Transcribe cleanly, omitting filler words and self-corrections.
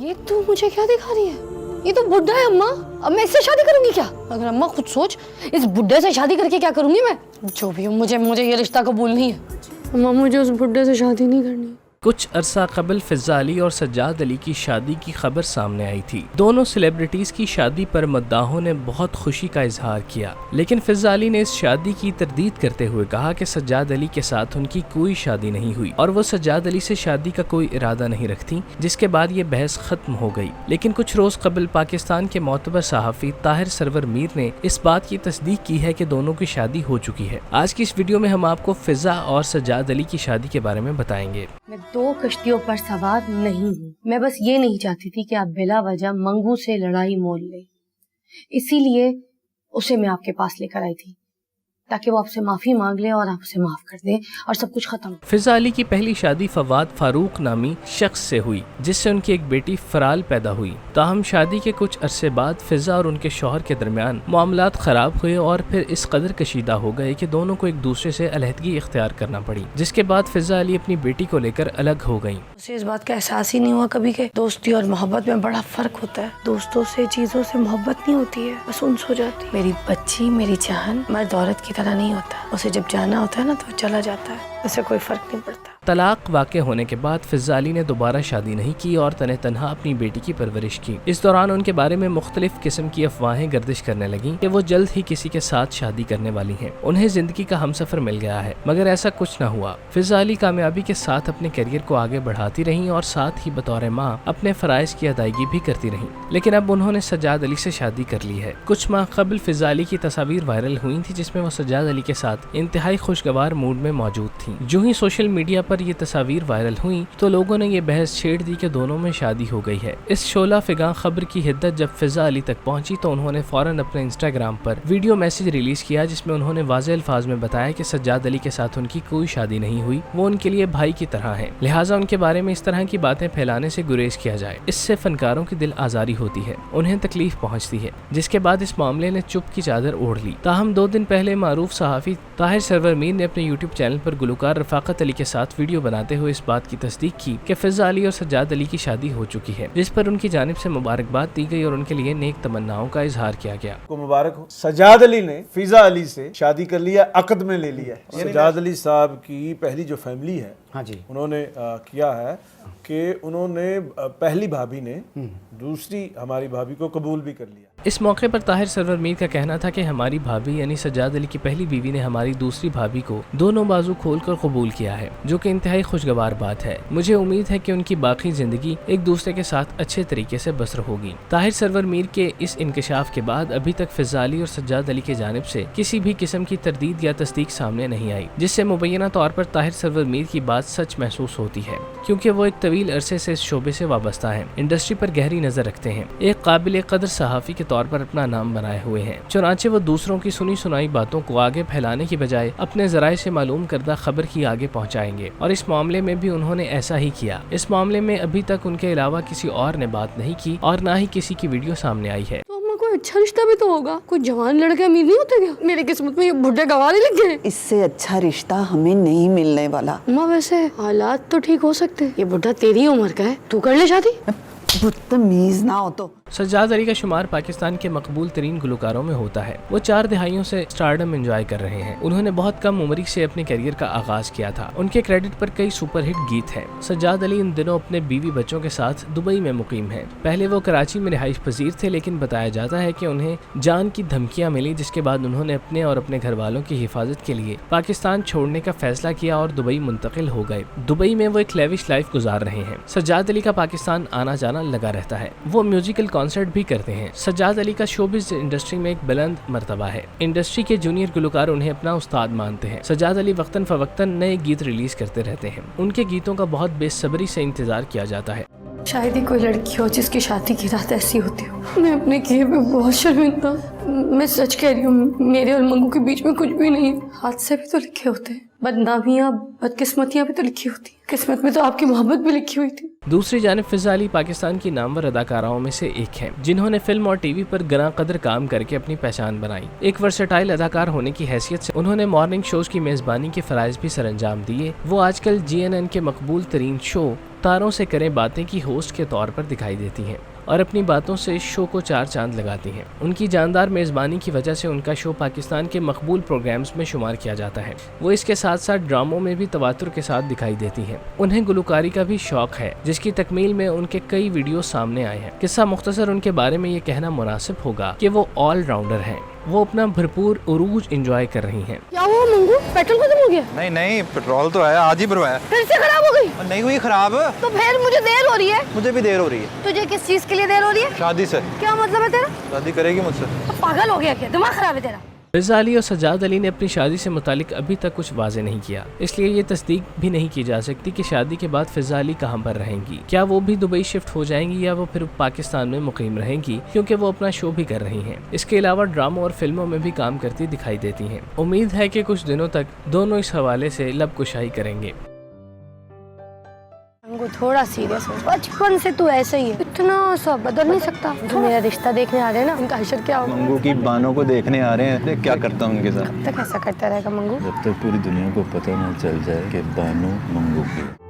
ये तू मुझे क्या दिखा रही है? ये तो बुढ़ा है अम्मा, अब मैं इससे शादी करूंगी क्या? अगर अम्मा खुद सोच, इस बुढ़े से शादी करके क्या करूंगी मैं? जो भी हो, मुझे ये रिश्ता कबूल नहीं है। अम्मा मुझे उस बुढ़े से शादी नहीं करनी। कुछ अरसा कबल फिजा अली और सज्जाद अली की शादी की खबर सामने आई थी। दोनों सेलिब्रिटीज की शादी पर मद्दाहों ने बहुत खुशी का इजहार किया, लेकिन फिजा अली ने इस शादी की तरदीद करते हुए कहा कि सज्जाद अली के साथ उनकी कोई शादी नहीं हुई और वो सज्जाद अली से शादी का कोई इरादा नहीं रखती, जिसके बाद ये बहस खत्म हो गई। लेकिन कुछ रोज कबल पाकिस्तान के मोतबर सहाफ़ी ताहिर सरवर मीर ने इस बात की तस्दीक की है कि दोनों की शादी हो चुकी है। आज की इस वीडियो में हम आपको फिजा और सज्जाद अली की शादी के बारे में बताएंगे। मैं 2 कश्तियों पर सवार नहीं हूँ। मैं बस ये नहीं चाहती थी कि आप बिला वजह मंगू से लड़ाई मोल ले, इसीलिए उसे मैं आपके पास लेकर आई थी ताकि वो आपसे माफी मांग ले और आप उसे माफ कर दे और सब कुछ खत्म। फिजा अली की पहली शादी फवाद फारूक नामी शख्स से हुई, जिससे उनकी एक बेटी फराल पैदा हुई। ताहम शादी के कुछ अरसे बाद फिजा और उनके शौहर के दरमियान मामलात खराब हुए और फिर इस कदर कशीदा हो गए कि दोनों को एक दूसरे से अलहदगी इख्तियार करना पड़ी, जिसके बाद फिजा अली अपनी बेटी को लेकर अलग हो गईं। उसे इस बात का एहसास ही नहीं हुआ कभी के दोस्ती और मोहब्बत में बड़ा फर्क होता है। दोस्तों से, चीजों से मोहब्बत नहीं होती है, बस उनस हो जाती। मेरी बच्ची, मेरी जान मर्द औरत की तरह नहीं होता। उसे जब जाना होता है ना तो चला जाता है, उसे कोई फर्क नहीं पड़ता। तलाक वाक़े होने के बाद फिजा अली ने दोबारा शादी नहीं की और तने तन्हा अपनी बेटी की परवरिश की। इस दौरान उनके बारे में मुख्तलिफ किस्म की अफवाहें गर्दिश करने लगी कि वो जल्द ही किसी के साथ शादी करने वाली हैं। उन्हें जिंदगी का हमसफर मिल गया है, मगर ऐसा कुछ न हुआ। फिजा अली कामयाबी के साथ अपने करियर को आगे बढ़ाती रहीं और साथ ही बतौर माँ अपने फराइज की अदायगी भी करती रहीं। लेकिन अब उन्होंने सज्जाद अली से शादी कर ली है। कुछ माह कबल फिजा अली की तस्वीर वायरल हुई थी, जिसमें वो सज्जाद अली के साथ इंतहाई खुशगवार मूड में मौजूद थी। जो ही सोशल मीडिया पर ये तस्वीर वायरल हुई तो लोगों ने ये बहस छेड़ दी कि दोनों में शादी हो गई है। इस शोला फिगा खबर की हिद्दत जब फिजा अली तक पहुंची तो उन्होंने फौरन अपने इंस्टाग्राम पर वीडियो मैसेज रिलीज किया, जिसमें उन्होंने वाज़ेह अल्फाज में बताया कि सज्जाद अली के साथ उनकी कोई शादी नहीं हुई, वो उनके लिए भाई की तरह हैं, लिहाजा उनके बारे में इस तरह की बातें फैलाने से गुरेज किया जाए। इससे फनकारों की दिल आजारी होती है, उन्हें तकलीफ पहुँचती है। जिसके बाद इस मामले ने चुप की चादर ओढ़ ली। ताहम 2 दिन पहले मारूफ सहाफ़ी ताहिर सरवर मीर ने अपने यूट्यूब चैनल पर गुलकार रफाकत अली के साथ वीडियो बनाते हुए इस बात की तस्दीक की कि फिजा अली और सज्जाद अली की शादी हो चुकी है, जिस पर उनकी जानिब से मुबारकबाद दी गई और उनके लिए नेक तमन्नाओं का इजहार किया गया। को मुबारक हो। सज्जाद अली ने फिजा अली से शादी कर लिया, अक़द में ले लिया। सज्जाद अली साहब की पहली जो फैमिली है, हाँ जी, उन्होंने किया है कि उन्होंने पहली भाभी ने दूसरी हमारी भाभी को कबूल भी कर लिया। इस मौके पर ताहिर सरवर मीर का कहना था कि हमारी भाभी यानी सज्जाद अली की पहली बीवी ने हमारी दूसरी भाभी को दोनों बाजू खोलकर कबूल किया है, जो कि इंतहाई खुशगवार बात है। मुझे उम्मीद है कि उनकी बाकी जिंदगी एक दूसरे के साथ अच्छे तरीके से बसर होगी। ताहिर सरवर मीर के इस इंकशाफ के बाद अभी तक फिजा अली और सज्जाद अली की जानिब से किसी भी किस्म की तरदीद या तस्दीक सामने नहीं आई, जिससे मुबैना तौर पर ताहिर सरवर मीर की बात सच महसूस होती है, क्योंकि वो एक तवील अरसे से इस शोबे से वाबस्ता है, इंडस्ट्री पर गहरी नजर रखते हैं, एक काबिल कदर सहाफ़ी के तौर पर अपना नाम बनाए हुए हैं। चुनांचे वो दूसरों की सुनी सुनाई बातों को आगे फैलाने की बजाय अपने जराए से मालूम करदा खबर की आगे पहुंचाएंगे, और इस मामले में भी उन्होंने ऐसा ही किया। इस मामले में अभी तक उनके अलावा किसी और ने बात नहीं की और ना ही किसी की वीडियो सामने आई है। कोई अच्छा रिश्ता भी तो होगा, कोई जवान लड़के अमीर नहीं होते क्या? मेरी किस्मत में ये बुढ़े गवारे लग गए। इससे अच्छा रिश्ता हमें नहीं मिलने वाला। अम्मा वैसे हालात तो ठीक हो सकते, ये बुढ़ा तेरी उम्र का है, तू कर ले शादी। बदतमीज ना हो तो। सज्जाद अली का शुमार पाकिस्तान के मकबूल तरीन गुलकारों में होता है। वो 4 दिहाइयों से स्टारडम एंजॉय कर रहे हैं। उन्होंने बहुत कम उम्र से अपने करियर का आगाज किया था। उनके क्रेडिट पर कई सुपरहिट गीत हैं। सज्जाद अली इन दिनों अपने बीवी बच्चों के साथ दुबई में मुकीम हैं। पहले वो कराची में रिहाइश पजीर थे, लेकिन बताया जाता है कि उन्हें जान की धमकियां मिली, जिसके बाद उन्होंने अपने और अपने घर वालों की हिफाजत के लिए पाकिस्तान छोड़ने का फैसला किया और दुबई मुंतकिल हो गए। दुबई में वो एक लेविश लाइफ गुजार रहे हैं। सज्जाद अली का पाकिस्तान आना जाना लगा रहता है। वो म्यूजिकल कॉन्सर्ट भी करते हैं। सज्जाद अली का शोबिज़ इंडस्ट्री में एक बुलंद मर्तबा है। इंडस्ट्री के जूनियर गुलकार उन्हें अपना उस्ताद मानते हैं। सज्जाद अली वक्तन फवक्तन नए गीत रिलीज करते रहते हैं। उनके गीतों का बहुत बेसब्री से इंतजार किया जाता है। शायद ही कोई लड़की हो जिसकी शादी की रात ऐसी होती हो। मैं अपने किए पे बहुत शर्मिंदा। मैं सच कह रही हूँ, मेरे और मंगू के बीच में कुछ भी नहीं है। हादसे भी तो लिखे होते हैं, बदनामियाँ बदकिस्मतियाँ भी तो लिखी होती हैं। किस्मत में तो आपकी मोहब्बत भी लिखी हुई थी। दूसरी जानिब फिजा अली पाकिस्तान की नामवर अदाकाराओं में से एक हैं, जिन्होंने फिल्म और टीवी पर गरां कदर काम करके अपनी पहचान बनाई। एक वर्सेटाइल अदाकार होने की हैसियत से उन्होंने मॉर्निंग शोज की मेजबानी के फराइज भी सरअंजाम दिए। वो आजकल GNN के मकबूल तरीन शो तारों से करें बातें की होस्ट के तौर पर दिखाई देती हैं और अपनी बातों से इस शो को 4 चांद लगाती हैं। उनकी जानदार मेज़बानी की वजह से उनका शो पाकिस्तान के मकबूल प्रोग्राम्स में शुमार किया जाता है। वो इसके साथ साथ ड्रामों में भी तवातुर के साथ दिखाई देती हैं। उन्हें गुलकारी का भी शौक है, जिसकी तकमील में उनके कई वीडियो सामने आए हैं। किस्सा मुख्तसर उनके बारे में ये कहना मुनासिब होगा कि वो ऑल राउंडर हैं। वो अपना भरपूर उरूज एंजॉय कर रही हैं। क्या हुआ मंगू, पेट्रोल खत्म हो गया? नहीं नहीं, पेट्रोल तो है, आज ही भरवाया। फिर से खराब हो गई? और नहीं हुई खराब। तो फिर मुझे देर हो रही है। मुझे भी देर हो रही है। तुझे किस चीज के लिए देर हो रही है? शादी से। क्या मतलब है तेरा? शादी करेगी मुझसे? पागल हो गया क्या? दिमाग खराब है तेरा? फिजा अली और सज्जाद अली ने अपनी शादी से मुतालिक अभी तक कुछ वाज़ेह नहीं किया, इसलिए ये तस्दीक भी नहीं की जा सकती कि शादी के बाद फिजा अली कहाँ पर रहेंगी। क्या वो भी दुबई शिफ्ट हो जाएंगी या वो फिर पाकिस्तान में मुकीम रहेंगी, क्योंकि वो अपना शो भी कर रही हैं। इसके अलावा ड्रामों और फिल्मों में भी काम करती दिखाई देती हैं। उम्मीद है कि कुछ दिनों तक दोनों इस हवाले से लब कुशाई करेंगे। थोड़ा सीरियस हो, बचपन से तू ऐसे ही है, इतना सा बदल नहीं सकता। जो मेरा रिश्ता देखने आ रहे हैं ना, उनका हशर क्या होगा? मंगू की बानों को देखने आ रहे हैं, क्या करता हूँ उनके साथ? कब तक ऐसा करता रहेगा मंगू? जब तक पूरी दुनिया को पता न चल जाए कि बानो मंगू की